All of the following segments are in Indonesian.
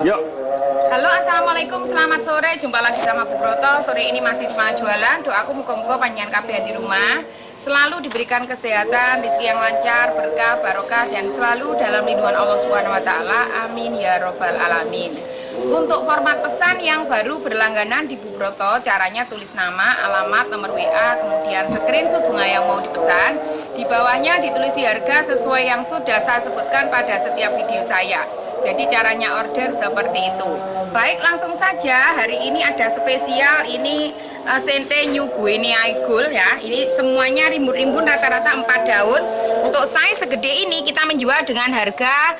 Yuk. Halo, assalamualaikum, selamat sore. Jumpa lagi sama Bu Broto. Sore ini masih semangat jualan. Doaku muka-muka panjenengan kabeh di rumah selalu diberikan kesehatan, rezeki yang lancar, berkah, barokah, dan selalu dalam lindungan Allah Subhanahu Wa Taala. Amin ya robbal alamin. Untuk format pesan yang baru berlangganan di Bu Broto, caranya tulis nama, alamat, nomor WA, kemudian screenshot bunga yang mau dipesan. Di bawahnya ditulis harga sesuai yang sudah saya sebutkan pada setiap video saya. Jadi caranya order seperti itu. Baik, langsung saja. Hari ini ada spesial. Ini Sente New Guinea Eagle ya. Ini semuanya rimbun-rimbun, rata-rata 4 daun. Untuk size segede ini kita menjual dengan harga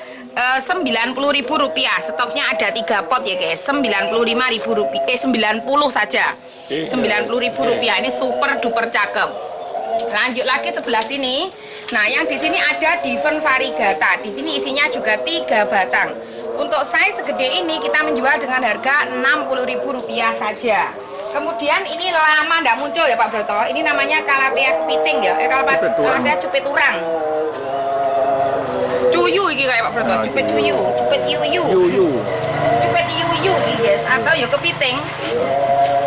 Rp90.000. Stoknya ada 3 pot ya guys. Rp95.000. 90 saja. Rp90.000. Ini super duper cakep. Lanjut lagi sebelah sini. Nah, yang di sini ada Diven Variegata. Di sini isinya juga 3 batang. Untuk size segede ini kita menjual dengan harga Rp60.000 saja. Kemudian ini lama ndak muncul ya Pak Broto. Ini namanya Calathea kepiting ya. Calathea cupet urang. Cuyu iki kayak Pak Broto. Cupet cuyu, cupet yuyu. Cupet yuyu iki guys, atau ya kepiting.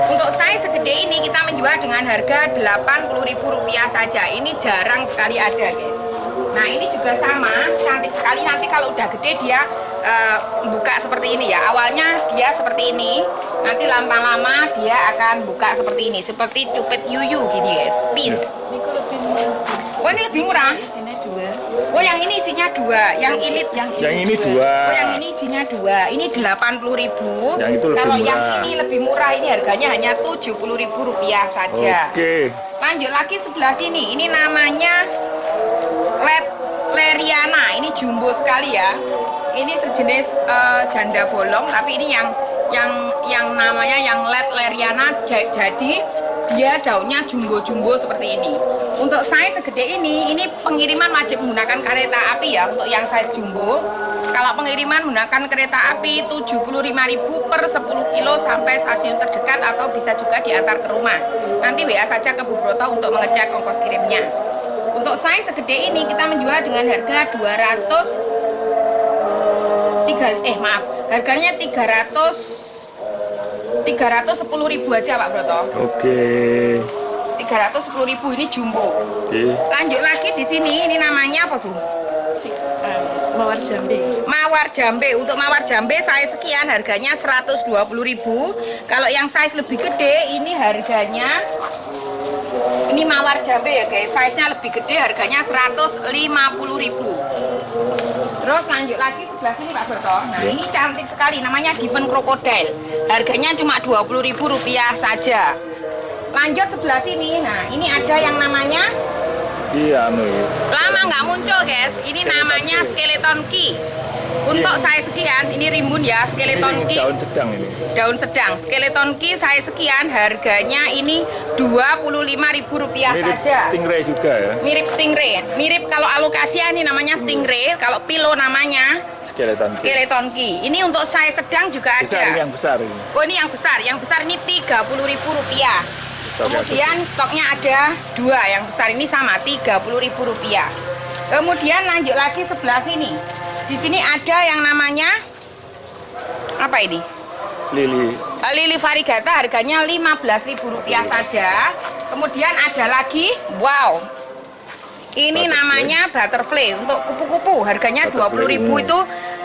Untuk size segede ini kita menjual dengan harga Rp80.000 saja. Ini jarang sekali ada guys. Nah, ini juga sama, cantik sekali. Nanti kalau udah gede dia buka seperti ini ya. Awalnya dia seperti ini, nanti lama-lama dia akan buka seperti ini, seperti cupet yuyu gini guys. Peace. Oh, ini lebih murah. Oh, yang ini isinya 2, yang ilit yang ini 2. Oh, yang ini isinya 2. Ini Rp80.000. Yang itu lebih Kalau murah. yang ini lebih murah, ini harganya hanya Rp70.000 saja. Oke. Lanjut lagi sebelah sini. Ini namanya Leriana. Ini jumbo sekali ya. Ini sejenis janda bolong, tapi ini yang namanya yang Leriana. Jadi dia daunnya jumbo-jumbo seperti ini. Untuk size segede ini pengiriman wajib menggunakan kereta api ya. Untuk yang size jumbo, kalau pengiriman menggunakan kereta api Rp75.000 per 10 kilo sampai stasiun terdekat, atau bisa juga diantar ke rumah. Nanti WA saja ke Bu Broto untuk mengecek ongkos kirimnya. Untuk size segede ini kita menjual dengan harga harganya Rp310.000 aja Pak Broto. Oke. Rp310.000 ini jumbo. Oke. Lanjut lagi di sini, ini namanya apa Bu? Mawar jambe. Mawar jambe. Untuk mawar jambe size sekian harganya Rp120.000. Kalau yang size lebih gede ini harganya, ini mawar jambe ya guys, size-nya lebih gede, harganya Rp150.000. Terus lanjut lagi sebelah sini Pak Broto. Nah, ini cantik sekali, namanya Diven Crocodile. Harganya cuma Rp20.000 saja. Lanjut sebelah sini. Nah, ini ada yang namanya lama nggak muncul guys. Ini namanya Skeleton Key. Untuk size sekian, ini rimbun ya, Skeleton Key. Daun sedang ini. Daun sedang. Skeleton Key size sekian, harganya ini Rp25.000 saja. Stingray juga ya. Mirip stingray. Mirip kalau alokasia ini namanya stingray, kalau pilo namanya Skeleton Key. Ini untuk size sedang juga ada. Besar, ini yang besar ini. Oh, ini yang besar. Yang besar ini Rp30.000. Kemudian stoknya ada 2, yang besar ini sama Rp30.000. Kemudian lanjut lagi sebelah sini. Di sini ada yang namanya apa ini? Lili Variegata, harganya Rp15.000 saja. Kemudian ada lagi, wow, ini namanya Butterfly. Untuk kupu-kupu harganya Rp20.000, itu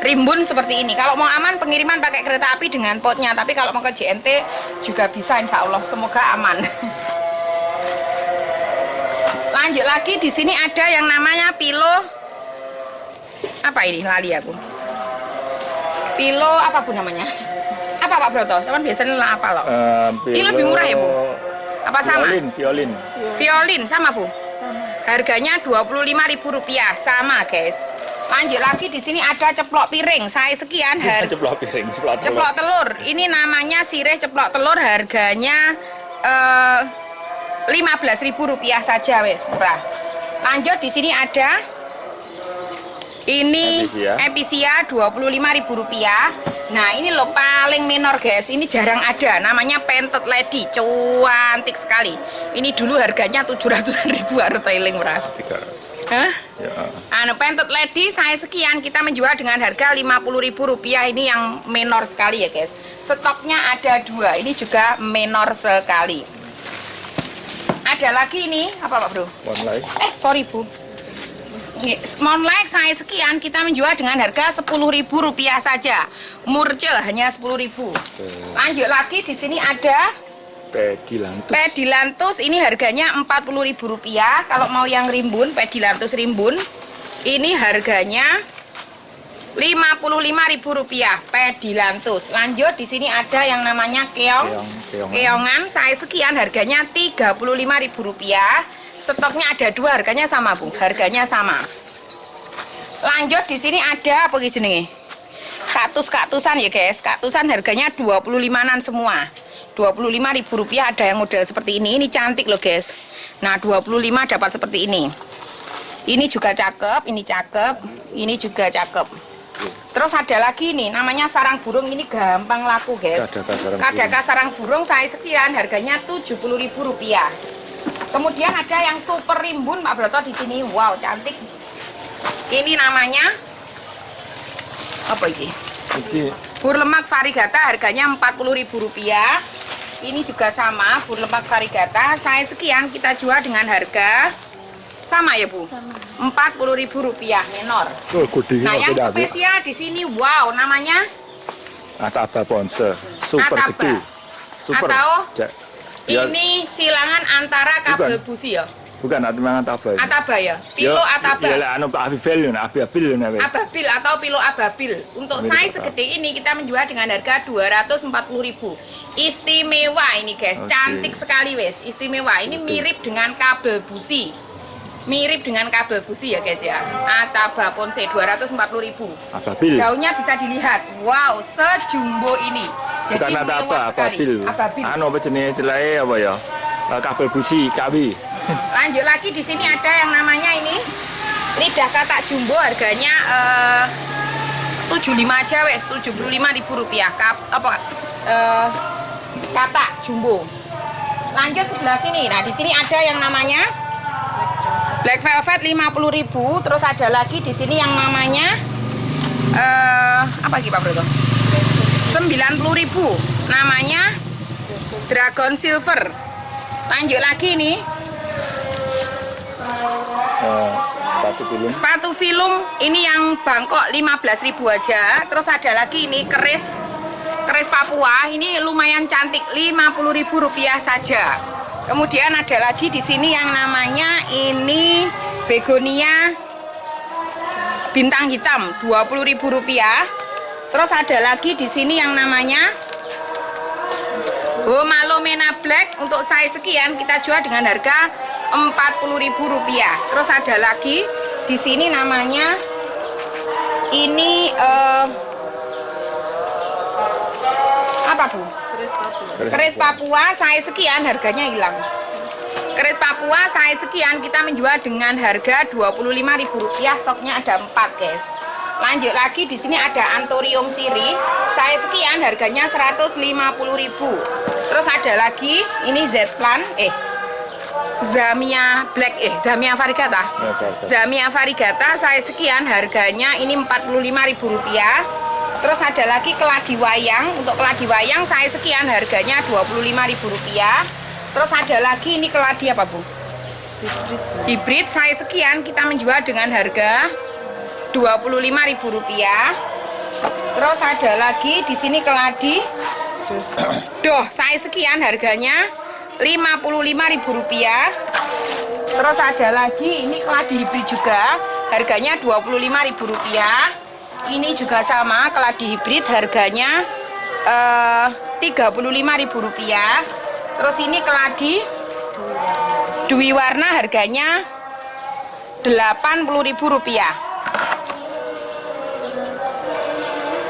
rimbun seperti ini. Kalau mau aman pengiriman pakai kereta api dengan potnya, tapi kalau mau ke JNT juga bisa, insya Allah. Semoga aman. Lanjut lagi di sini ada yang namanya pilo. Apa ini? Lali aku. Pilo apa Bu namanya? Apa Pak Broto? Sama biasanya apa loh? Ini lebih murah ya Bu? Apa sama? Violin sama Bu? Harganya Rp25.000 sama guys. Lanjut lagi di sini ada ceplok piring, saya sekian Ceplok piring, ceplok telur. Ini namanya sirih ceplok telur, harganya Rp15.000 saja wes murah. Lanjut di sini ada ini Episia Rp25.000. Nah, ini loh paling minor guys, ini jarang ada, namanya Painted Lady, cantik sekali. Ini dulu harganya Rp700.000, retailing murah. Hah? Ya. Anu pentet lady saya sekian, kita menjual dengan harga Rp50.000. Ini yang menor sekali ya guys. Stoknya ada 2. Ini juga menor sekali. Ada lagi ini apa Pak Bro? One light. Sorry Bu. Monlek saya sekian, kita menjual dengan harga Rp10.000 saja. Murcel hanya Rp10.000. Lanjut lagi, di sini ada Pedilantus. Pedilantus, ini harganya Rp40.000. Kalau mau yang rimbun, Pedilantus rimbun, ini harganya Rp55.000. Pedilantus. Lanjut, di sini ada yang namanya keongan. Saya sekian, harganya Rp35.000. Stoknya ada 2, harganya sama Bu, harganya sama. Lanjut di sini ada apa jenenge? Kaktusan ya guys, kaktusan harganya 25-an semua. Rp25.000 ada yang model seperti ini cantik loh guys. Nah 25 dapat seperti ini. Ini juga cakep, ini cakep, ini juga cakep. Terus ada lagi nih, namanya sarang burung, ini gampang laku guys. Kadaka sarang burung saya sekian, harganya Rp70.000. Kemudian ada yang super rimbun Pak Broto di sini. Wow, cantik. Ini namanya apa ini? Burlemak varigata, harganya Rp40.000. Ini juga sama, burlemak varigata. Saya sekian, kita jual dengan harga sama ya Bu? Rp40.000 menor. Nah, yang spesial di sini wow, namanya Ataba Ponce, super Ataba. gede. Super. Atau Ya, ini silangan antara kabel busi ya? bukan Ataba. Ataba ya? Pilo Ataba. Ya, anu ababil. Ababil atau pilo ababil. Untuk size segede ini kita menjual dengan harga Rp240.000. Istimewa ini guys, cantik sekali wes. Istimewa. Ini mirip dengan kabel busi. Mirip dengan kabel busi ya guys ya. Ataba Ponce Rp240.000. Ababil. Daunnya bisa dilihat. Wow, sejumbo ini. Jadi Bukan Ataba, ababil. Anu apa jenis istilahnya apa ya? Kabel busi, kawi. Lanjut lagi di sini ada yang namanya ini lidah katak jumbo, harganya 75 aja wes, Rp75.000. Katak jumbo. Lanjut sebelah sini. Nah, di sini ada yang namanya Black Velvet Rp50.000. Terus ada lagi di sini yang namanya apa lagi Pak Broto? Rp90.000. Namanya Dragon Silver. Lanjut lagi nih. Sepatu film ini yang Bangkok Rp15.000 aja. Terus ada lagi ini keris Papua, ini lumayan cantik, Rp50.000 saja. Kemudian ada lagi di sini yang namanya ini begonia bintang hitam, Rp20.000. Terus ada lagi di sini yang namanya Malomena Black, untuk size sekian kita jual dengan harga Rp40.000. Terus ada lagi di sini namanya ini apa Bu? Keris Papua, size sekian, harganya hilang. Keris Papua size sekian kita menjual dengan harga Rp25.000. Stoknya ada 4 guys. Lanjut lagi di sini ada Anthurium siri, size sekian, harganya Rp150.000. Terus ada lagi ini Z-Plan, Zamia Black, Zamia Varigata. Zamia Varigata size sekian, harganya ini Rp45.000. Terus ada lagi keladi wayang, untuk keladi wayang size sekian, harganya Rp25.000. Terus ada lagi ini keladi apa Bu? Hibrid size sekian, kita menjual dengan harga Rp25.000. Terus ada lagi di sini keladi size sekian, harganya Rp55.000. Terus ada lagi ini keladi hibrid juga, harganya Rp25.000. Ini juga sama, keladi hibrid, harganya Rp35.000. Terus ini keladi dwi warna, harganya Rp80.000.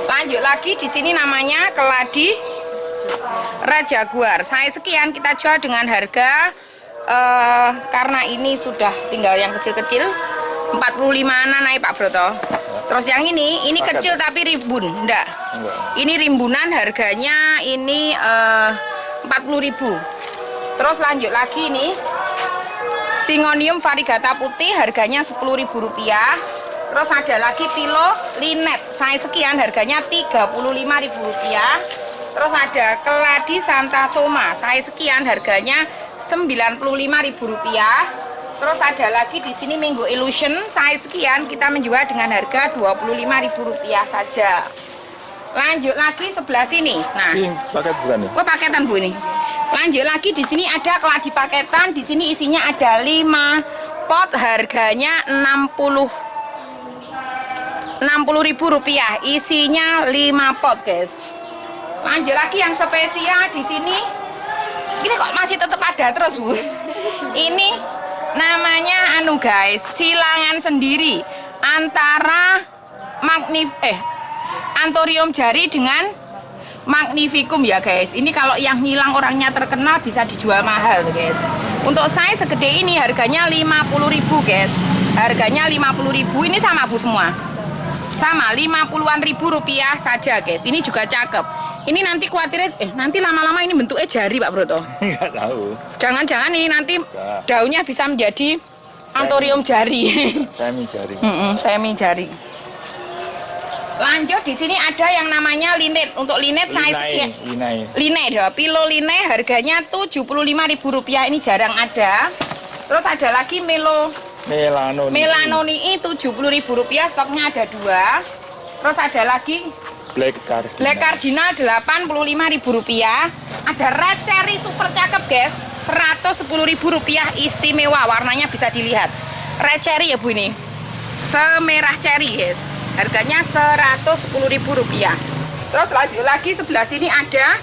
Lanjut lagi di sini namanya keladi Rajaguar. Saya sekian kita jual dengan harga karena ini sudah tinggal yang kecil-kecil 45-an naik Pak Broto. Terus yang ini kecil tapi rimbun, enggak. Ini rimbunan, harganya ini Rp40.000. Terus lanjut lagi nih Syngonium variegata putih harganya Rp10.000. Terus ada lagi pilo linet size sekian harganya Rp35.000. Terus ada keladi Santa Soma size sekian harganya Rp95.000. Terus ada lagi di sini Mango Illusion size sekian kita menjual dengan harga Rp25.000 saja. Lanjut lagi sebelah sini. Nah, Ini paket bukan ya? oh paketan Bu ini. Lanjut lagi di sini ada keladi paketan. Di sini isinya ada 5 pot harganya Rp60.000. Isinya 5 pot, guys. Lanjut lagi yang spesial di sini. Ini kok masih tetap ada terus, Bu. Ini namanya guys, silangan sendiri antara Anthurium jari dengan Magnificum ya guys. Ini kalau yang hilang orangnya terkenal bisa dijual mahal guys. Untuk size segede ini harganya Rp50.000 guys. Harganya Rp50.000. Ini sama Bu semua. Sama Rp50.000 saja guys. Ini juga cakep. Ini nanti khawatirnya nanti lama-lama ini bentuknya jari Pak Broto. Enggak tahu. Jangan-jangan ini nanti daunnya bisa menjadi Anthurium jari. Semi jari. Semi jari. Lanjut di sini ada yang namanya linet. Untuk linet size linet ya. Pilo linet harganya Rp75.000. Ini jarang ada. Terus ada lagi melanoni Rp70.000. Stoknya ada 2. Terus ada lagi Black Cardinal Rp85.000. Ada red cherry super cakep guys, Rp110.000 istimewa. Warnanya bisa dilihat. Red cherry ya Bu ini. Semerah cherry guys. Harganya Rp110.000. Terus lanjut lagi sebelah sini ada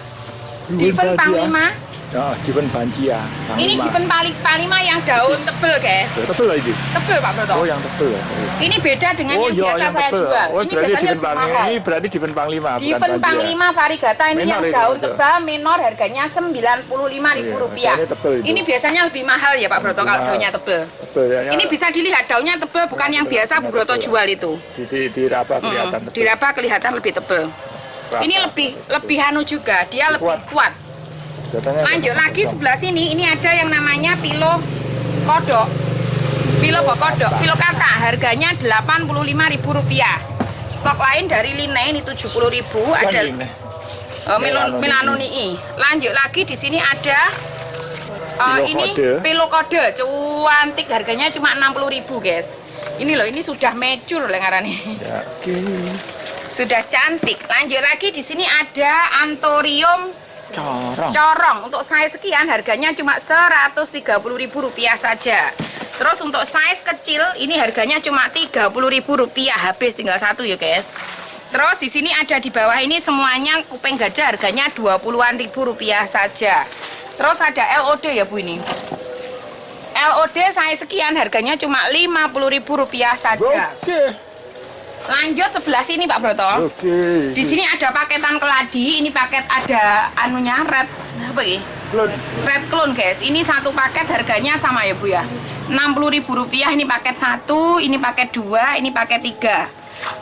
Diven Panglima. Oh, Diven Banjia. Ini Diven Panglima yang daun tebel guys. Tebel lagi. Tebel Pak Broto. Oh, yang tebel ya. Ini beda dengan yang biasa saya jual. Oh, ini berarti biasanya Diven Panglima. Ini berarti Diven Panglima. Diven Panglima variegata ini Minor yang itu, daun Mas. tebal menor harganya Rp95.000. Iya, tebel itu. Ini biasanya lebih mahal ya Pak Broto kalau daunnya tebel. Tebel ya. Ini bisa dilihat daunnya tebel bukan yang biasa Bu Broto jual itu. Diraba kelihatan tebel. Diraba kelihatan lebih tebel. Ini lebih anu juga, dia lebih kuat. Lanjut lagi sebelah sini, ini ada yang namanya pilo kodok. Pilo kodok, pilo kata harganya Rp85.000. Stok lain dari Lina ini Rp70.000. Ada melanoni. Lanjut lagi di sini ada ini pilo kode cuantik harganya cuma Rp60.000 guys. Ini loh, ini sudah mature lengaran ini. Ya, Sudah cantik. Lanjut lagi di sini ada Anthurium corong. Untuk size sekian harganya cuma Rp130.000 saja. Terus untuk size kecil ini harganya cuma Rp30.000. Habis tinggal 1 ya guys. Terus di sini ada di bawah ini semuanya kuping gajah harganya Rp20.000 saja. Terus ada LOD ya Bu ini. LOD size sekian harganya cuma Rp50.000 saja. Lanjut sebelah sini Pak Broto. Di sini ada paketan keladi. Ini paket ada anunya red apa ini? Red clone guys. Ini satu paket harganya sama ya Bu ya. Rp60.000. Ini paket 1, ini paket 2, ini paket 3.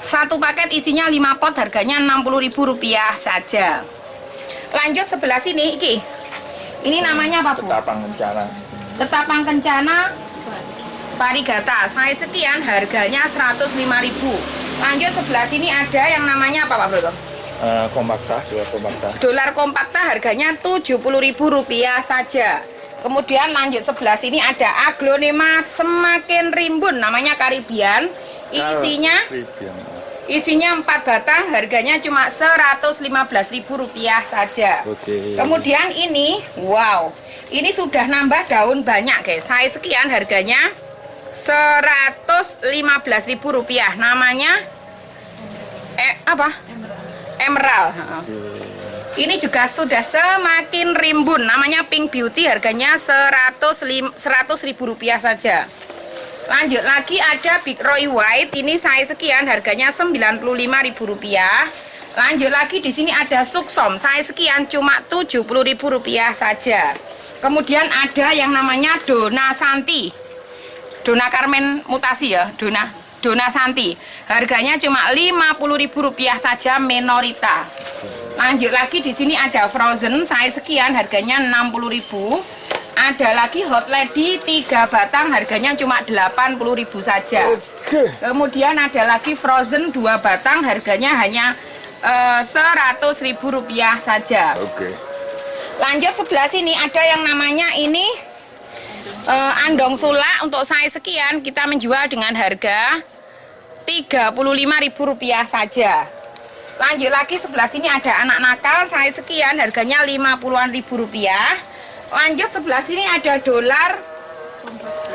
Satu paket isinya 5 pot harganya Rp60.000 saja. Lanjut sebelah sini iki. Ini namanya apa Bu? Ketapang kencana variegata. Size sekian harganya Rp105.000. Lanjut sebelah sini ada yang namanya apa Pak Broto? Dolar kompakta harganya Rp70.000 saja. Kemudian lanjut sebelah sini ada aglonema semakin rimbun namanya Caribbean. Isinya 4 batang harganya cuma Rp115.000 saja. Kemudian ini wow, ini sudah nambah daun banyak guys. Size sekian harganya Rp115.000. Namanya Emerald. Ini juga sudah semakin rimbun. Namanya Pink Beauty harganya Rp100.000 saja. Lanjut lagi ada Big Roy White. Ini size sekian harganya Rp95.000. Lanjut lagi di sini ada Suksom. Size sekian cuma Rp70.000 saja. Kemudian ada yang namanya Dona Santi. Dona Carmen mutasi ya, Dona Santi. Harganya cuma Rp50.000 saja Menorita. Lanjut lagi di sini ada Frozen size sekian harganya Rp60.000. Ada lagi hot lady 3 batang harganya cuma 80.000 saja. Oke. Kemudian ada lagi frozen 2 batang harganya hanya 100.000 rupiah saja. Oke. Lanjut sebelah sini ada yang namanya ini andong sulak untuk size sekian kita menjual dengan harga 35.000 rupiah saja. Lanjut lagi sebelah sini ada anak nakal size sekian harganya 50-an ribu rupiah. Lanjut sebelah sini ada dolar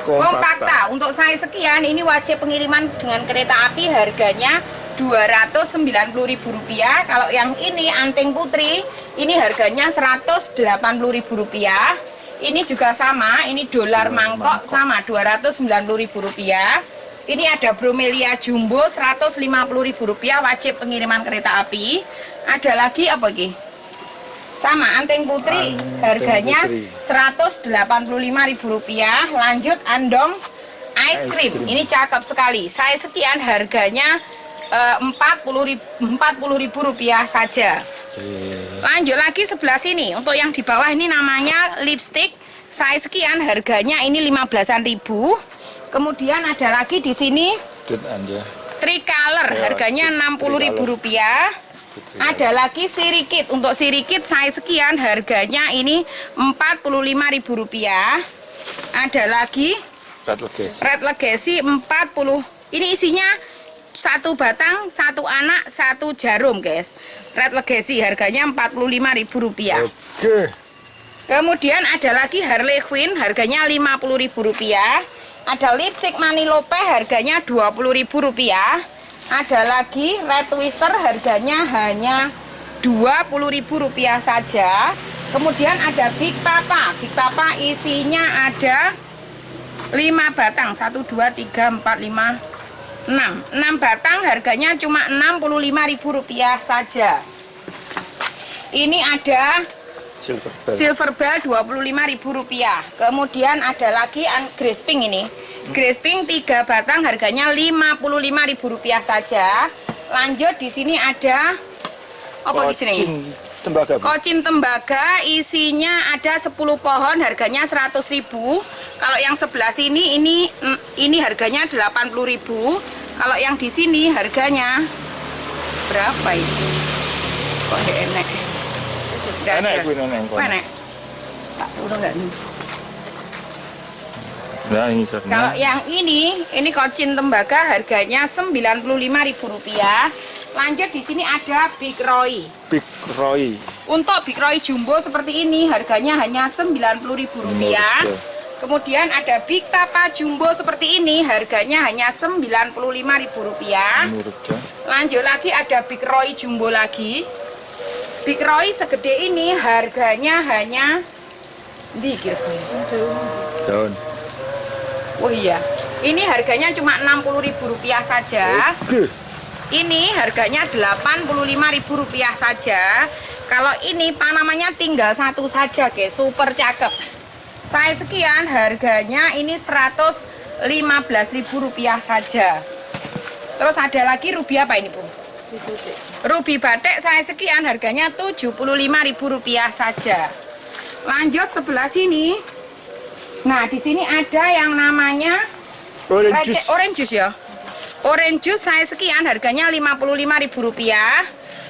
kompakta untuk size sekian ini wajib pengiriman dengan kereta api harganya 290.000 rupiah. Kalau yang ini anting putri ini harganya 180.000 rupiah. Ini juga sama, ini dolar mangkok sama 290.000 rupiah. Ini ada bromelia jumbo 150.000 rupiah wajib pengiriman kereta api. Ada lagi apa lagi? Sama anting putri harganya 185.000 rupiah. Lanjut andong ice cream. Ini cakep sekali. Saya sekian harganya 40.000 rupiah saja. Lanjut lagi sebelah sini. Untuk yang di bawah ini namanya lipstick. Saya sekian harganya ini 15-an ribu. Kemudian ada lagi di sini tricolor harganya 60.000 rupiah. Ada lagi sirikit. Untuk sirikit saya sekian harganya ini 45.000 rupiah. Ada lagi red legacy 40. Ini isinya 1 batang, 1 anak, 1 jarum guys. Red legacy harganya 45.000 rupiah. Oke. Kemudian ada lagi Harley Quinn harganya 50.000 rupiah. Ada lipstick Manilope harganya 20.000 rupiah. Ada lagi red twister harganya hanya 20.000 rupiah saja. Kemudian ada Big Papa. Big Papa isinya ada 5 batang. 1, 2, 3, 4, 5, 6. 6 batang harganya cuma 65.000 rupiah saja. Ini ada silver bell 25.000 rupiah. Kemudian ada lagi grace pink ini. Grace pink 3 batang harganya 55.000 rupiah saja. Lanjut di sini ada apa di sini? Kocin tembaga isinya ada 10 pohon harganya 100.000. Kalau yang sebelah sini ini harganya 80.000. Kalau yang di sini harganya berapa ini? Kok enak? Enak. Tak udah enggak nih. Nah, ini kalau yang ini kocin tembaga harganya 95.000 rupiah. Lanjut di sini ada Big Roy. Big Roy. Untuk Big Roy jumbo seperti ini harganya hanya 90.000 rupiah. Kemudian ada Big Papa jumbo seperti ini harganya hanya 95.000 rupiah. Lanjut lagi ada Big Roy jumbo lagi. Big Roy segede ini harganya hanya dikit. Daun. Oh iya, ini harganya cuma 60.000 rupiah saja. Ini harganya 85.000 rupiah saja. Kalau ini Panamanya tinggal 1 saja guys, super cakep. Saya sekian harganya ini 115.000 rupiah saja. Terus ada lagi ruby apa ini Bu? Ruby batik saya sekian harganya 75.000 rupiah saja. Lanjut sebelah sini. Nah, di sini ada yang namanya orange juice ya. Orange juice saya sekian harganya 55.000 rupiah.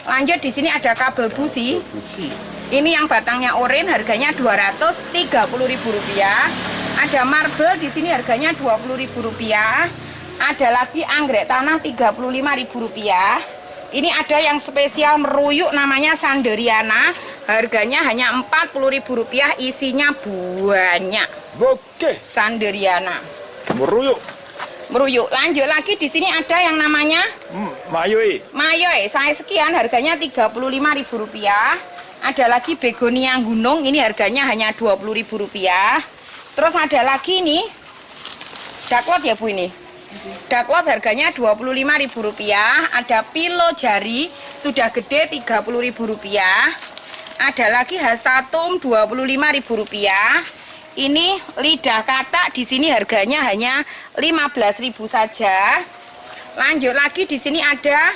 Lanjut di sini ada kabel busi. Ini yang batangnya oranye harganya 230.000 rupiah. Ada marble di sini harganya 20.000 rupiah. Ada lagi anggrek tanah 35.000 rupiah. Ini ada yang spesial meruyuk namanya Sanderiana. Harganya hanya 40.000 rupiah, isinya banyak. Oke. Sanderiana. Meruyuk. Meruyuk. Lanjut lagi di sini ada yang namanya Mayoy. Mayoy. Saya sekian harganya 35.000 rupiah. Ada lagi begonia gunung. Ini harganya hanya 20.000 rupiah. Terus ada lagi ini daklot ya Bu ini. Daklot harganya 25.000 rupiah. Ada pilo jari sudah gede 30.000 rupiah. Ada lagi hastatum 25.000 rupiah. Ini lidah katak di sini harganya hanya 15.000 saja. Lanjut lagi di sini ada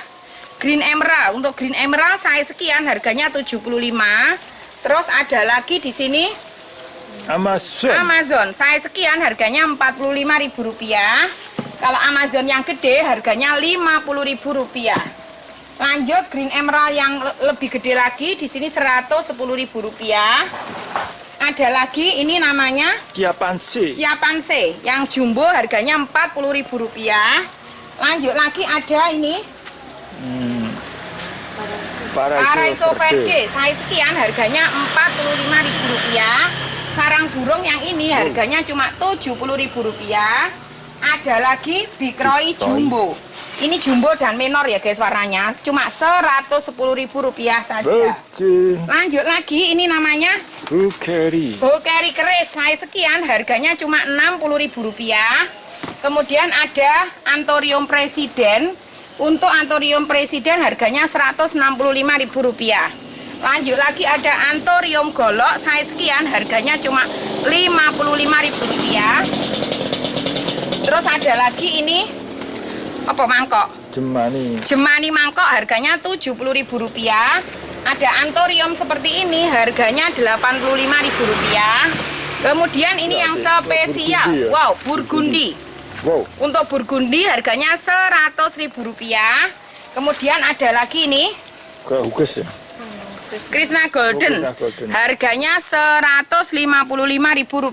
green emerald. Untuk green emerald saya sekian harganya 75. Terus ada lagi di sini Amazon, saya sekian harganya Rp45.000. Kalau Amazon yang gede harganya Rp50.000. Lanjut Green Emerald yang lebih gede lagi, di sini Rp110.000. Ada lagi ini namanya Chiapanse yang jumbo harganya Rp40.000. Lanjut lagi ada ini Paraiso Verde, saya sekian harganya Rp45.000. Sarang burung yang ini harganya cuma Rp70.000. Ada lagi Big Roy Jumbo. Ini jumbo dan menor ya guys, warnanya cuma Rp110.000 saja. Lanjut lagi ini namanya Bokeri keris, saya sekian harganya cuma Rp60.000. Kemudian ada Anthurium Presiden. Untuk Anthurium Presiden harganya Rp165.000. Lanjut lagi ada Anthurium Golok, saya sekian harganya cuma Rp55.000. Terus ada lagi ini apa mangkok? Jemani mangkok harganya Rp70.000. Ada Anthurium seperti ini harganya Rp85.000. Kemudian ini yang spesial, wow, Burgundi. Untuk Burgundi harganya Rp100.000. Kemudian ada lagi ini Krishna Golden, harganya Rp155.000.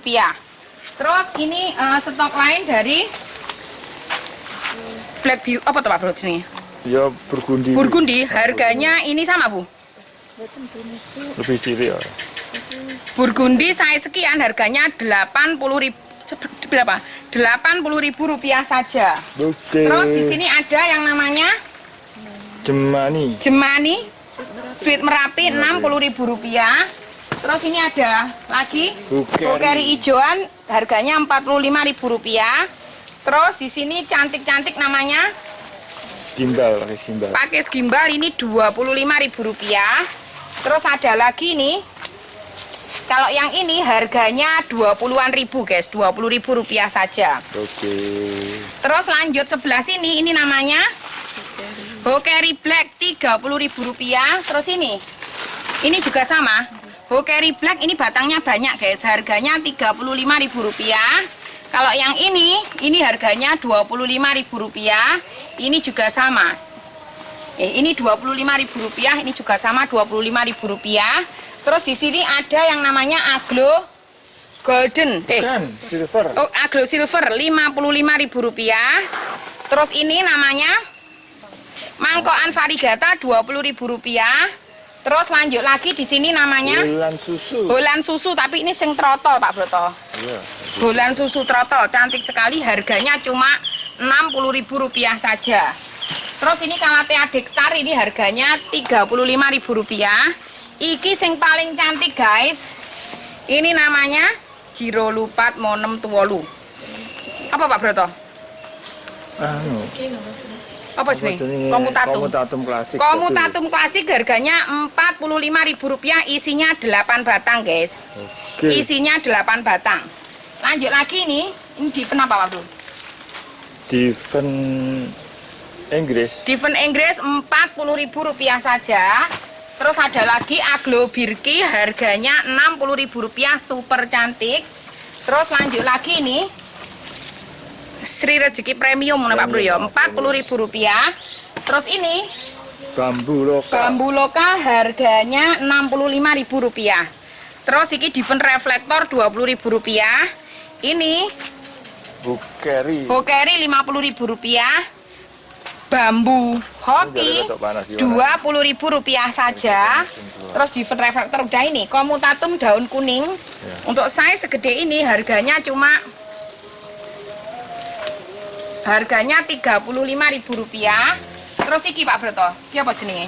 Terus ini stok lain dari Black Beauty, apa tuh Pak Bro ini? Ya Burgundi, harganya ini sama Bu? lebih cilik ya. Burgundi saya sekian harganya Rp80.000. Berapa? Rp80.000 saja. Terus di sini ada yang namanya Jemani Sweet Merapi Rp60.000. Terus ini ada lagi Bokeri hijauan harganya Rp45.000. Terus di sini cantik-cantik namanya pakai gimbal ini Rp25.000. Terus ada lagi nih, kalau yang ini harganya 20-an ribu guys, Rp20.000 saja. Terus lanjut sebelah sini, ini namanya Bokeri Black Rp30.000. Terus ini juga sama, Bokeri Black ini batangnya banyak guys, harganya Rp35.000. Kalau yang ini harganya Rp25.000. Ini juga sama. Ini Rp25.000, ini juga sama Rp25.000. Terus di sini ada yang namanya Aglo Golden, silver. Oh, Aglo Silver Rp55.000. Terus ini namanya Mangkokan Varigata Rp20.000. Terus lanjut lagi di sini namanya Bolan susu, tapi ini sing trotol Pak Broto. Bolan susu trotol, cantik sekali, harganya cuma Rp60.000 saja. Terus ini Calathea Dextar, ini harganya Rp35.000. Iki sing paling cantik guys, ini namanya Jiro Lupat Monem Tuwolu. Apa Pak Broto? Apa sih? Komutatum klasik harganya Rp45.000, isinya 8 batang guys. Isinya 8 batang. Lanjut lagi ini diven apa Pak Bro? Diven Inggris Rp40.000 saja. Terus ada lagi Aglo Birki, harganya Rp60.000, super cantik. Terus lanjut lagi ini Sri Rezeki Premium Pak Bro ya, Rp40.000. Terus ini Bambu Loka harganya Rp65.000. Terus ini Diven Reflektor Rp20.000. Ini Bokeri Rp50.000. Bambu Hoki Rp20.000 saja. Terus Diven Reflektor udah ini. Komutatum daun kuning untuk size segede ini harganya cuma Rp35.000. Terus iki Pak Broto, iki apa jenenge?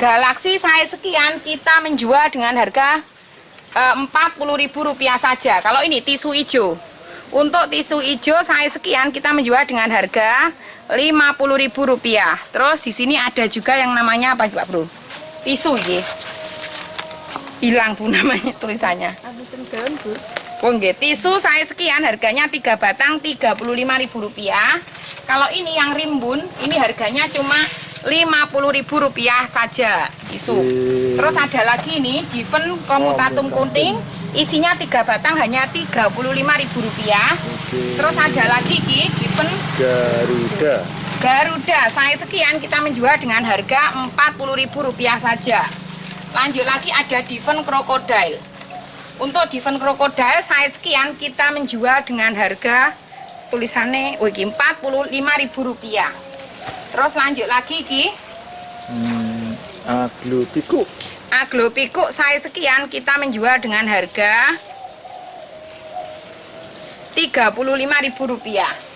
Galaksi saya sekian kita menjual dengan harga Rp40.000 saja. Kalau ini tisu hijau, untuk tisu hijau saya sekian kita menjual dengan harga Rp50.000. Terus di sini ada juga yang namanya apa Pak Bro? Tisu ini. Hilang Bu namanya tulisannya. Tisu saya sekian harganya 3 batang Rp35.000. Kalau ini yang rimbun, ini harganya cuma Rp50.000 saja tisu. Terus ada lagi ini Diven Komutatum Kunting Isinya 3 batang hanya Rp35.000. Oke. Terus ada lagi ki Given Garuda size sekian kita menjual dengan harga Rp40.000 saja. Lanjut lagi ada Diven Crocodile. Untuk Diven Crocodile size sekian kita menjual dengan harga tulisannya Rp45.000. Terus lanjut lagi ki Aglo Piku size sekian kita menjual dengan harga Rp35.000.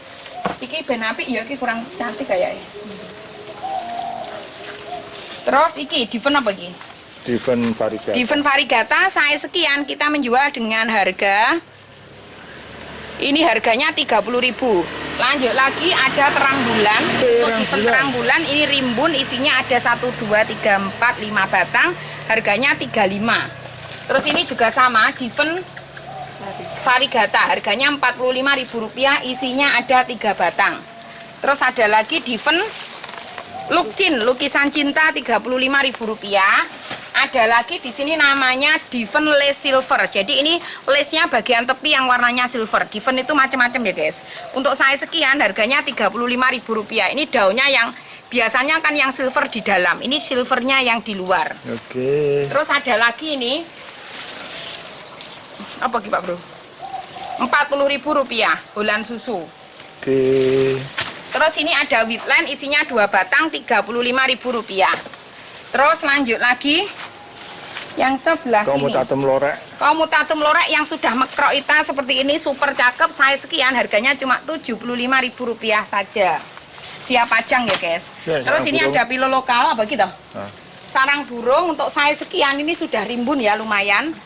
Iki ben apik ya, iki kurang cantik kayaknya. Terus iki Diven apa iki? Diven Variegata size sekian kita menjual dengan harga ini harganya Rp30.000. Lanjut lagi ada terang bulan. Untuk Diven terang bulan ini rimbun isinya ada 1, 2, 3, 4, 5 batang. Harganya Rp35. Terus ini juga sama Diven Variegata harganya Rp45.000, isinya ada 3 batang. Terus ada lagi Diven Lukcin lukisan cinta Rp35.000. Ada lagi di sini namanya Diven Lace Silver. Jadi ini lace-nya bagian tepi yang warnanya silver. Diven itu macam-macam ya guys. Untuk size sekian harganya Rp35.000. Ini daunnya yang biasanya kan yang silver di dalam. Ini silvernya yang di luar. Oke. Terus ada lagi ini apa Pak Bro? Rp40.000 bulan susu. Oke. Terus ini ada Wheatland isinya 2 batang Rp35.000. Terus lanjut lagi yang sebelah sini. Komutatum lorek yang sudah makroita seperti ini super cakep, size sekian harganya cuma Rp75.000 saja. Siap pajang ya guys. Ya, terus ini burung. ada pilo lokal apa gitu? Sarang burung untuk size sekian ini sudah rimbun ya lumayan.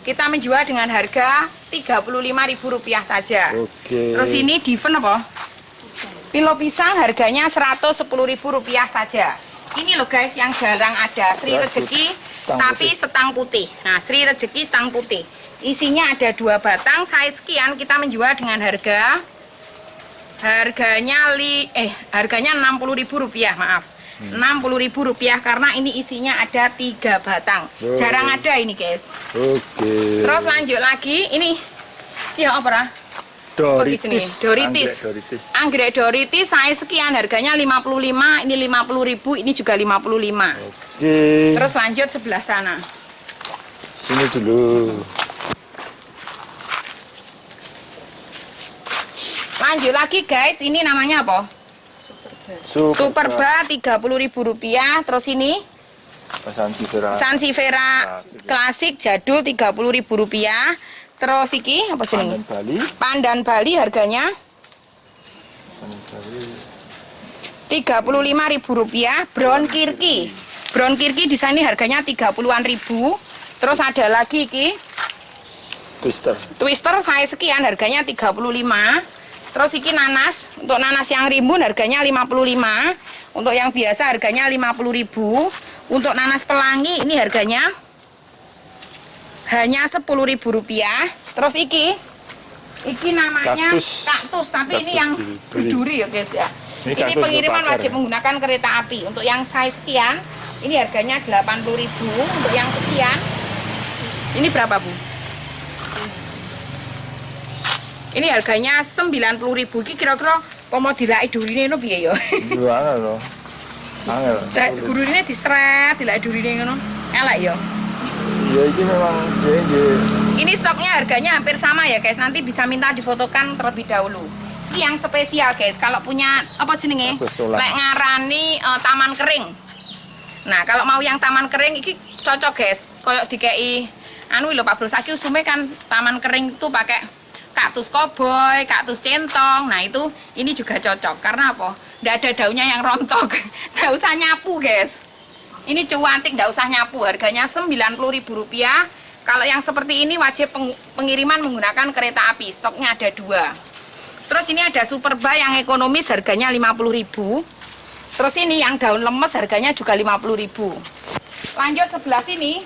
Kita menjual dengan harga Rp35.000 saja. Oke. Terus ini Diven apa? Pilo pisang harganya Rp110.000 saja. Ini loh guys yang jarang ada, Sri Rejeki tapi setang putih. Nah, Sri Rejeki setang putih. Isinya ada 2 batang, size sekian kita menjual dengan harganya Rp60.000, maaf. Rp60.000 karena ini isinya ada 3 batang. Jarang ada ini guys. Oke. Terus lanjut lagi ini ya apa? Doritis. Anggrek Doritis size sekian harganya Rp55, ini Rp50.000, ini juga Rp55. Oke. Terus lanjut sebelah sana. Sini dulu. Lanjut lagi guys, ini namanya apa? Superba Rp30.000. Terus ini Sansevieria klasik jadul Rp30.000. Terus iki apa jenenge? Pandan Bali harganya Rp35.000. Brown Kirki di sini harganya 30-an ribu. Terus ada lagi iki Twister size sekian harganya 35. Terus iki nanas, untuk nanas yang rimbun harganya 55. Untuk yang biasa harganya 50.000. Untuk nanas pelangi ini harganya hanya Rp10.000. Terus iki namanya kaktus tapi ini yang berduri ya guys ya. Ini pengiriman wajib menggunakan kereta api. Untuk yang size sekian ini harganya 80.000. Untuk yang sekian ini berapa Bu? Ini harganya 90.000. Iki kira-kira mau dilai durine no piye ya? Angel. Gurune diseret dilai durine ngono. Elek ya. Ya ini memang Ini stoknya harganya hampir sama ya guys. Nanti bisa minta difotokan terlebih dahulu. Ini yang spesial guys. Kalau punya apa jenenge? Lek ngarani taman kering. Nah, kalau mau yang taman kering ini cocok guys. Koyok dikei anu lho Pak Bro, saiki usume kan taman kering itu pakai kaktus koboi, kaktus centong. Nah, ini juga cocok. Karena apa? Nggak ada daunnya yang rontok. Nggak usah nyapu guys. Ini cuantik, nggak usah nyapu, harganya Rp90.000. Kalau yang seperti ini wajib pengiriman menggunakan kereta api, stoknya ada 2. Terus ini ada Superba yang ekonomis, harganya Rp50.000. Terus ini yang daun lemes, harganya juga Rp50.000. Lanjut sebelah sini,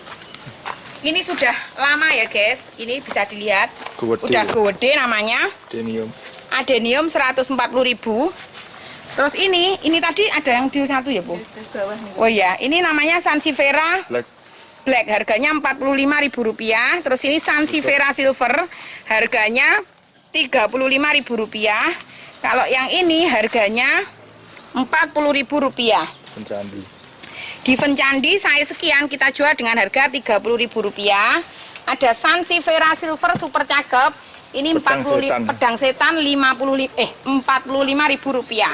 ini sudah lama ya guys, ini bisa dilihat, udah gede namanya, Adenium Rp140.000. Terus ini tadi ada yang deal 1 ya Bu? Oh iya, ini namanya Sansevieria Black harganya Rp45.000. Terus ini Sansevieria Silver harganya Rp35.000. Kalau yang ini harganya Rp40.000. Pencandi. Di Fencandi saya sekian kita jual dengan harga Rp30.000. Ada Sansevieria Silver super cakep. Ini pedang setan Rp45.000.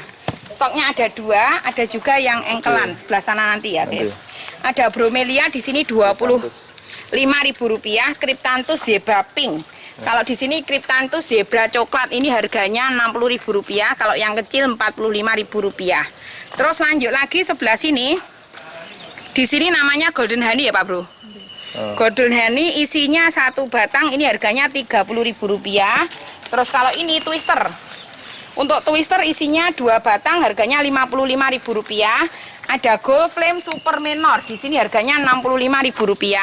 Stoknya ada 2, ada juga yang engkelan sebelah sana nanti ya, guys. Ada bromelia di sini Rp25.000, Cryptanthus zebra pink. Kalau di sini Cryptanthus zebra coklat ini harganya Rp60.000, kalau yang kecil Rp45.000. Terus lanjut lagi sebelah sini. Di sini namanya Golden Honey ya, Pak Bro. Golden Honey isinya 1 batang ini harganya Rp30.000. Terus kalau ini Twister. Untuk Twister isinya 2 batang harganya Rp55.000. Ada Gold Flame Super Menor di sini harganya Rp65.000.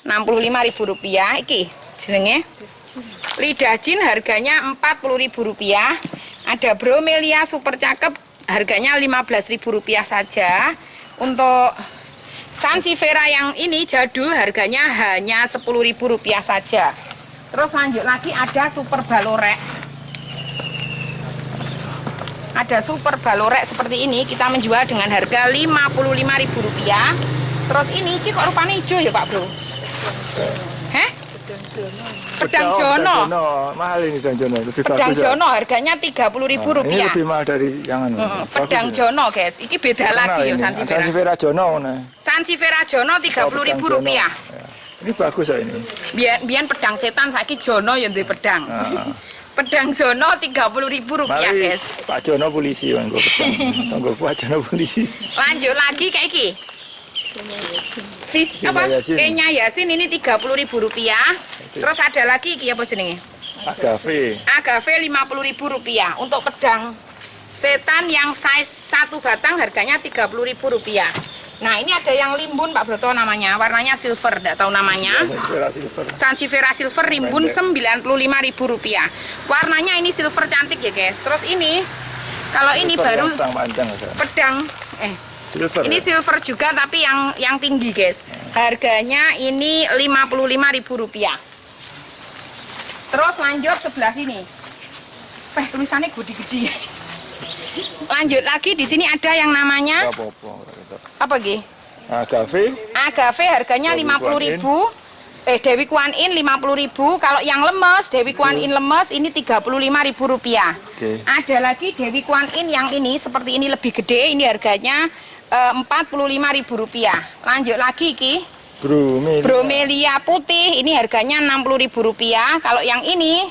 Rp65.000 iki jenenge. Lidah Jin harganya Rp40.000. Ada Bromelia super cakep harganya Rp15.000 saja. Untuk Sansevieria yang ini jadul harganya hanya Rp10.000 saja. Terus lanjut lagi ada Super Balorek. Ada Super Balorek seperti ini kita menjual dengan harga Rp55.000. Terus ini kok rupanya hijau ya Pak Bro? Heh? Pedang Jono. Mahal ini Pedang Jono. Pedang Jono harganya Rp30.000. Ini lebih mahal dari yang anu. Pedang Jono guys, ini beda lagi ya Sansevieria. Sansevieria Jono. Sansevieria Jono Rp30.000. Ini bagus ya ini. Biar pedang setan saiki Jono yang duwe pedang. Pedang Jono Rp30.000 guys. Pak Jono polisi yang gue pedang. Tunggu Pak Jono polisi. Lanjut lagi kayak iki. Kenya Yasin ini Rp30.000. Terus ada lagi iki apa jenenge? Agave. Agave Rp50.000. Untuk pedang setan yang size 1 batang harganya Rp30.000. Nah, ini ada yang limbun Pak Broto namanya, warnanya silver, enggak tahu namanya. Sansevieria Silver rimbun Rp95.000. Warnanya ini silver cantik ya, guys. Terus ini kalau ini baru pedang silver. Ini silver juga tapi yang tinggi, guys. Harganya ini Rp55.000. Terus lanjut sebelah sini. Tulisannya gede-gede. Lanjut lagi di sini ada yang namanya apa Gi? Agave harganya Rp50.000. Dewi Kwan In Rp50.000. Kalau yang lemes, Dewi Kwan In lemes ini Rp35.000. Ada lagi Dewi Kwan In yang ini seperti ini lebih gede, ini harganya Rp45.000. Lanjut lagi Ki. Bromelia putih ini harganya Rp60.000. Kalau yang ini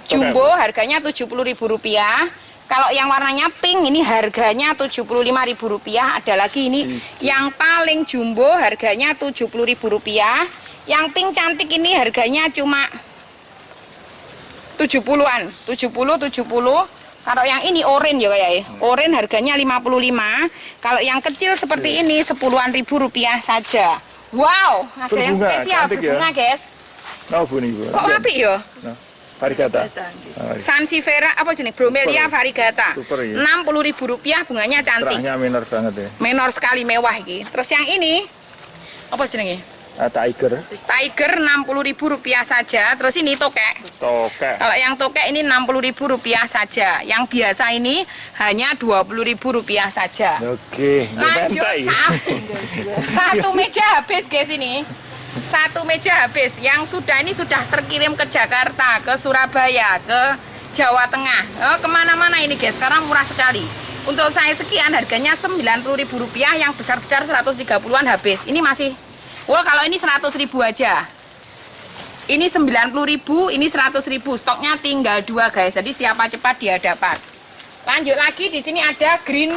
jumbo harganya Rp70.000. Kalau yang warnanya pink ini harganya Rp75.000. Ada lagi ini yang paling jumbo harganya Rp70.000. Yang pink cantik ini harganya cuma 70-an, 70. Kalau yang ini oranye ya kayak oranye harganya Rp55. Kalau yang kecil seperti ini 10-an ribu rupiah saja. Wow, ada yang spesial berbunga guys. Kok apik ya? Variegata. Sansevieria apa jenis? Bromelia variegata. Rp60.000 bunganya cantik. Terangnya minor banget ya. Minor sekali mewah iki. Terus yang ini apa jenenge? Tiger. Tiger Rp60.000 saja. Terus ini tokek. Kalau yang tokek ini Rp60.000 saja. Yang biasa ini hanya Rp20.000 saja. Oke, lanjut satu meja habis guys ini. Satu meja habis. Yang ini sudah terkirim ke Jakarta, ke Surabaya, ke Jawa Tengah, kemana-mana ini guys. Sekarang murah sekali. Untuk saya sekian harganya Rp90.000. Yang besar-besar 130-an habis. Ini masih, kalau ini 100.000 aja. Ini 90.000, ini 100.000. Stoknya tinggal 2 guys. Jadi siapa cepat dia dapat. Lanjut lagi di sini ada Green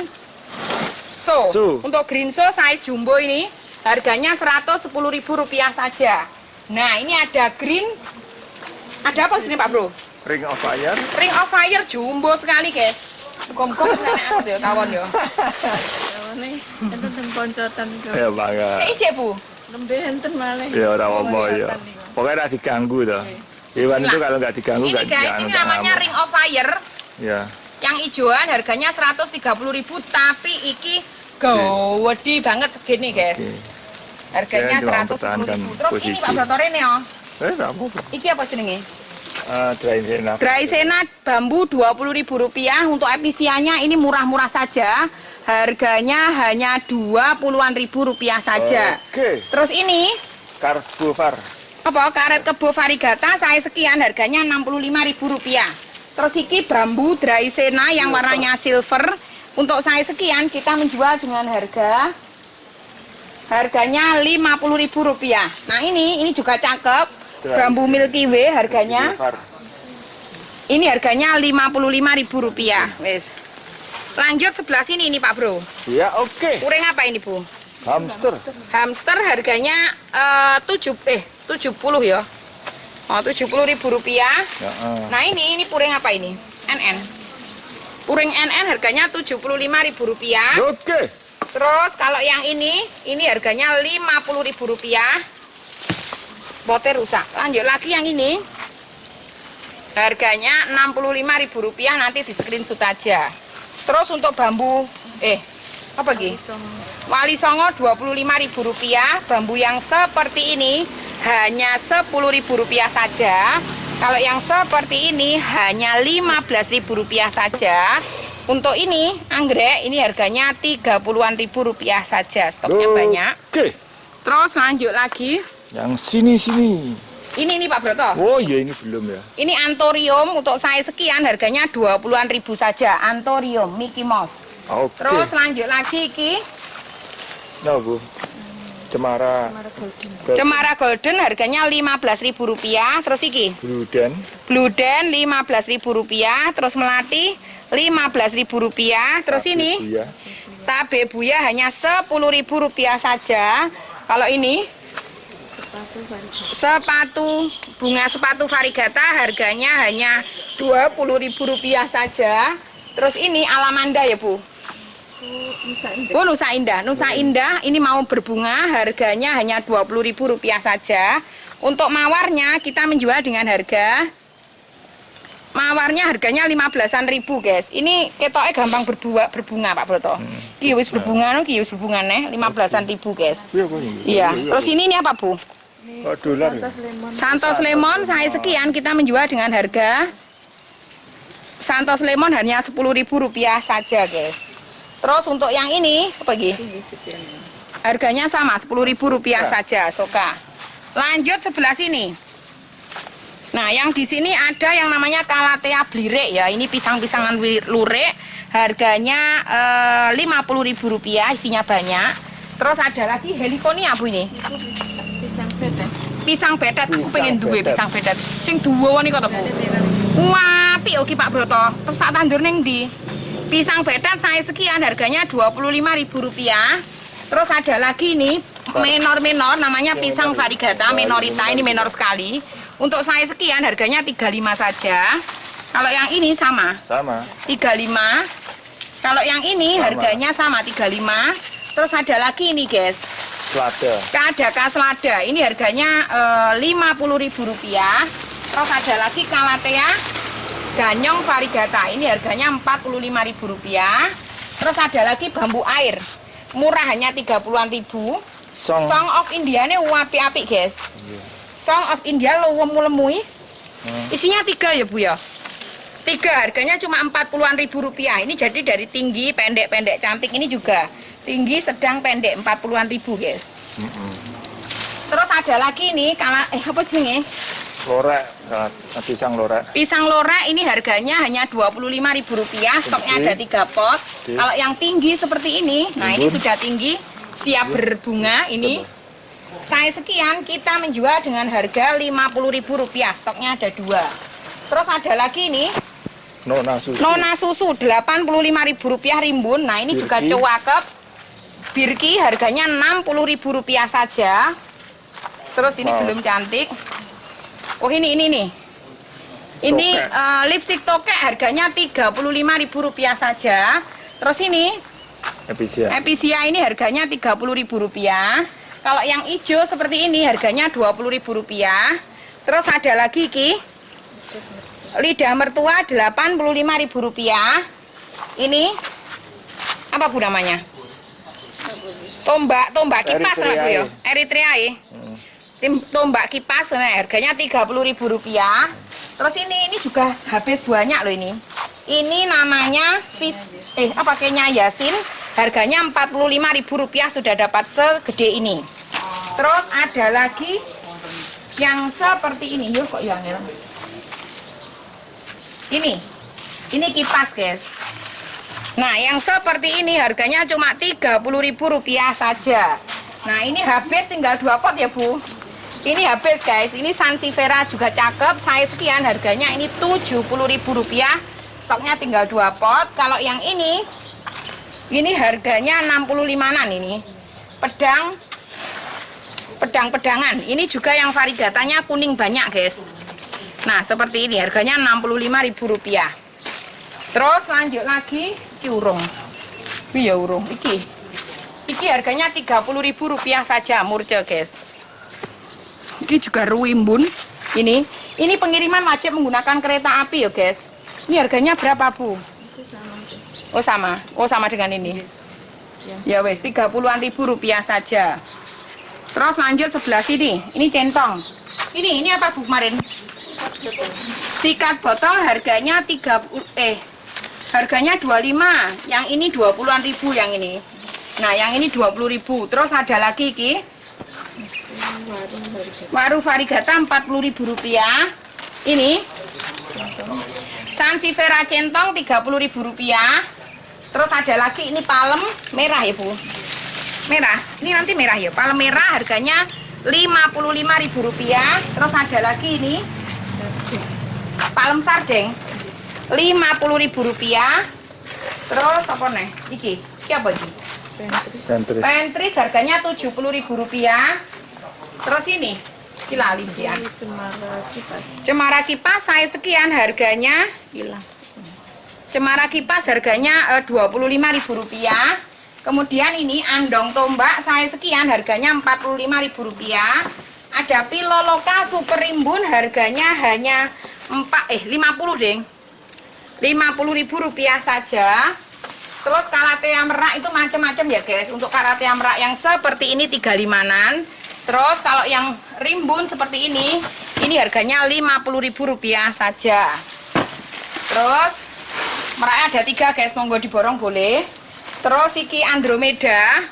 So. Untuk Green So size jumbo ini harganya Rp110.000 saja. Nah, ini ada green. Ada apa sini Pak Bro? Ring of Fire. Ring of Fire jumbo sekali, guys. Muga-muga seneng aku ya tawon ya. Tawane enten teng koncotan kok. Ya bangga. Cek Bu. Nembe enten malih. Ya ora apa ya. Pokoknya tidak diganggu toh. Hewan itu kalau nggak diganggu nggak diganggu. Ini guys, ini namanya Ring of Fire. Ya. Yang hijauan harganya Rp130.000 tapi iki gede banget segini guys. Harganya Saya cuma 110.000. Terus ini posisi. Pak Broto rene ya. Enggak apa-apa. Iki apa jenenge? Dry Sena. Dry Sena bambu Rp20.000. Untuk efisiennya ini murah-murah saja. Harganya hanya Rp20.000 saja. Oke. Terus ini Karbovar. apa? Karet kebo variegata saya sekian harganya Rp65.000. Terus iki bambu Dry Sena yang warnanya silver. Untuk saya sekian kita menjual dengan harganya Rp50.000. Nah ini juga cakep. Bambu Milky Way harganya. Ini harganya Rp55.000. Wes. Lanjut sebelah sini ini Pak Bro. Ya oke. Uring apa ini Bu? Hamster. Hamster harganya 70 ya. Oh Rp70.000. Ya, Nah ini puring apa ini? NN. Puring NN harganya Rp75.000. Oke. Terus kalau yang ini harganya Rp50.000. Botnya rusak. Lanjut lagi yang ini. Harganya Rp65.000, nanti di screenshot aja. Terus untuk bambu apa lagi? Wali Songo Rp25.000. Bambu yang seperti ini hanya Rp10.000 saja. Kalau yang seperti ini hanya Rp15.000 saja. Untuk ini anggrek ini harganya Rp30.000 saja. Stoknya banyak. Oke. Terus lanjut lagi. Yang sini. Ini nih Pak Broto. Oh iya ini belum ya. Ini antorium untuk saya sekian harganya Rp20.000 saja. Antorium Mickey Mouse. Oke. Terus lanjut lagi iki. Nah Bu. Cemara. Cemara Golden harganya Rp15.000. Terus iki. Blue Bluden Rp15.000. Terus Melati Rp15.000. Terus ini Iya. Tabe Buya hanya Rp10.000 saja. Kalau ini bunga sepatu variegata harganya hanya Rp20.000 saja. Terus ini alamanda ya Bu. Oh Nusa Indah. Nusa Indah ini mau berbunga harganya hanya Rp20.000 saja. Untuk mawarnya kita menjual dengan mawarnya harganya 15.000 guys. Ini ketoknya gampang berbunga Pak Broto. Ki wis berbunga ki wis berbungane 15.000 guys. Iya. Terus ini apa Bu? Dolar. Santos Lemon saya sekian kita menjual dengan harga Santos Lemon hanya Rp10.000 saja guys. Terus untuk yang ini apa lagi? Harganya sama Rp10.000 saja Soka. Lanjut sebelah sini. Nah yang di sini ada yang namanya Calathea blirek ya. Ini pisang-pisangan lurek harganya Rp50.000, isinya banyak. Terus ada lagi Heliconia Bu ini. Pisang betet, aku pengen duwe pisang betet. Sing duwe nih kok Bu. Wah, pi oke Pak Broto. Terus tak tandur neng di. Pisang betet saya sekian harganya Rp25.000. Terus ada lagi nih menor namanya pisang variegata menorita, ini menor sekali. Untuk saya sekian harganya 35 saja. Kalau yang ini sama. 35. Kalau yang ini harganya sama 35. Terus ada lagi ini guys. Selada. Kadaka selada. Ini harganya Rp50.000. Terus ada lagi Calathea ganyong variegata. Ini harganya Rp45.000. Terus ada lagi bambu air. Murah hanya Rp30.000. Song of India ini api-api guys. Song of India lemu-lemui. Isinya 3 ya Bu ya. 3 harganya cuma Rp40.000. Ini jadi dari tinggi, pendek, cantik. Ini juga tinggi, sedang, pendek, Rp40.000 guys. Terus ada lagi nih apa jenenge? Lorek, pisang lorek. Pisang lorek ini harganya hanya Rp25.000. Stoknya ada 3 pot. Kalau yang tinggi seperti ini, nah ini sudah tinggi, siap berbunga ini. Saya sekian kita menjual dengan harga Rp50.000. Stoknya ada 2. Terus ada lagi nih Nona susu Rp85.000 rimbun. Nah ini juga cakep. Birki harganya Rp60.000 saja. Terus ini belum cantik. Oh ini nih. Ini lipstick tokek harganya Rp35.000 saja. Terus ini Episia ini harganya Rp30.000. Kalau yang hijau seperti ini harganya Rp20.000. Terus ada lagi ki lidah mertua Rp85.000. Ini apa Bu namanya? Tombak kipas lah bro ya. Eritreae. Eritreae. Tombak kipas nah, harganya Rp30.000. Terus ini juga habis banyak loh ini. Ini namanya kayaknya Yasin. Harganya Rp45.000 sudah dapat segede ini. Terus ada lagi yang seperti ini. Yuk kok yang ini kipas guys. Nah yang seperti ini harganya cuma Rp30.000 saja. Nah ini habis tinggal 2 pot ya Bu. Ini habis guys, ini Sansevieria juga cakep, size sekian, harganya ini Rp70.000. Stoknya tinggal 2 pot. Kalau yang ini harganya 65-an ini. Pedang-pedangan. Ini juga yang variegatanya kuning banyak guys. Nah, seperti ini harganya Rp65.000. Terus lanjut lagi, iki urung. Iya urung, iki harganya Rp30.000 saja, murce guys. Ini juga ruimbun. Ini pengiriman wajib menggunakan kereta api ya guys. Ini harganya berapa Bu? Oh sama dengan ini. Ya wes Rp30.000 saja. Terus lanjut sebelah sini. Ini centong. Ini apa Bu kemarin? Sikat botol harganya harganya 25. Yang ini 20-an ribu yang ini. Nah yang ini 20.000. Terus ada lagi iki. Waru variegata Rp40.000. Ini Sansevieria centong Rp30.000. Terus ada lagi ini palem merah ya Bu. Merah. Ini nanti merah ya. Palem merah harganya Rp55.000. Terus ada lagi ini palem sardeng Rp50.000. Terus apa nih? Iki siapa iki? Pentris harganya Rp70.000. Terus ini kilali ya. Cemara kipas saya sekian harganya hilang. Cemara kipas harganya Rp25.000. Kemudian ini andong tombak saya sekian harganya Rp45.000. Ada piloloka super rimbun harganya hanya 50 deng. Rp50.000 saja. Terus karatea merak itu macam-macam ya guys. Untuk karatea merak yang seperti ini 35-an. Terus kalau yang rimbun seperti ini harganya Rp50.000 saja. Terus meraknya ada 3 guys, monggo diborong boleh. Terus iki Andromeda.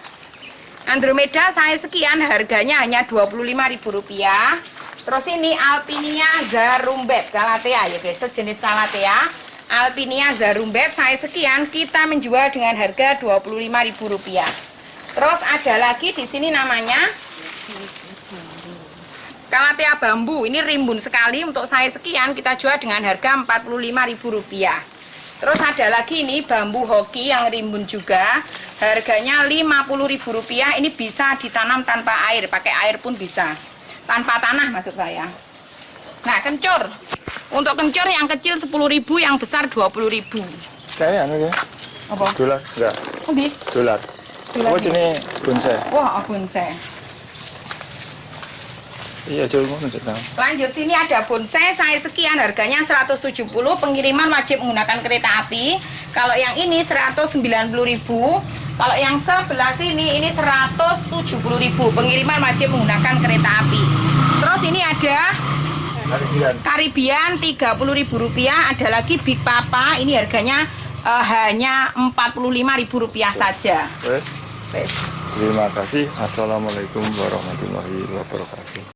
Andromeda saya sekian harganya hanya Rp25.000. Terus ini Alpinia Zarumbet Calathea ya guys, sejenis Calathea. Alpinia Zarumbet saya sekian kita menjual dengan harga Rp25.000. Terus ada lagi di sini namanya Calathea bambu. Ini rimbun sekali, untuk saya sekian kita jual dengan harga Rp45.000. Terus ada lagi ini bambu hoki yang rimbun juga, harganya Rp50.000. Ini bisa ditanam tanpa air, pakai air pun bisa, tanpa tanah maksud saya. Nah kencur, untuk kencur yang kecil 10.000, yang besar 20.000. Kayak anu ya. Apa? Dolar enggak? Oke. Dolar. Oh jenis bonsai. Wah bonsai. Iya jual ngono tahu. Lanjut sini ada bonsai saya sekian harganya 170, pengiriman wajib menggunakan kereta api. Kalau yang ini 190.000. Kalau yang sebelah sini ini 170.000, pengiriman wajib menggunakan kereta api. Terus ini ada Karibian Rp30.000. Ada lagi Big Papa, ini harganya hanya Rp45.000 saja. Terima kasih. Assalamualaikum warahmatullahi wabarakatuh.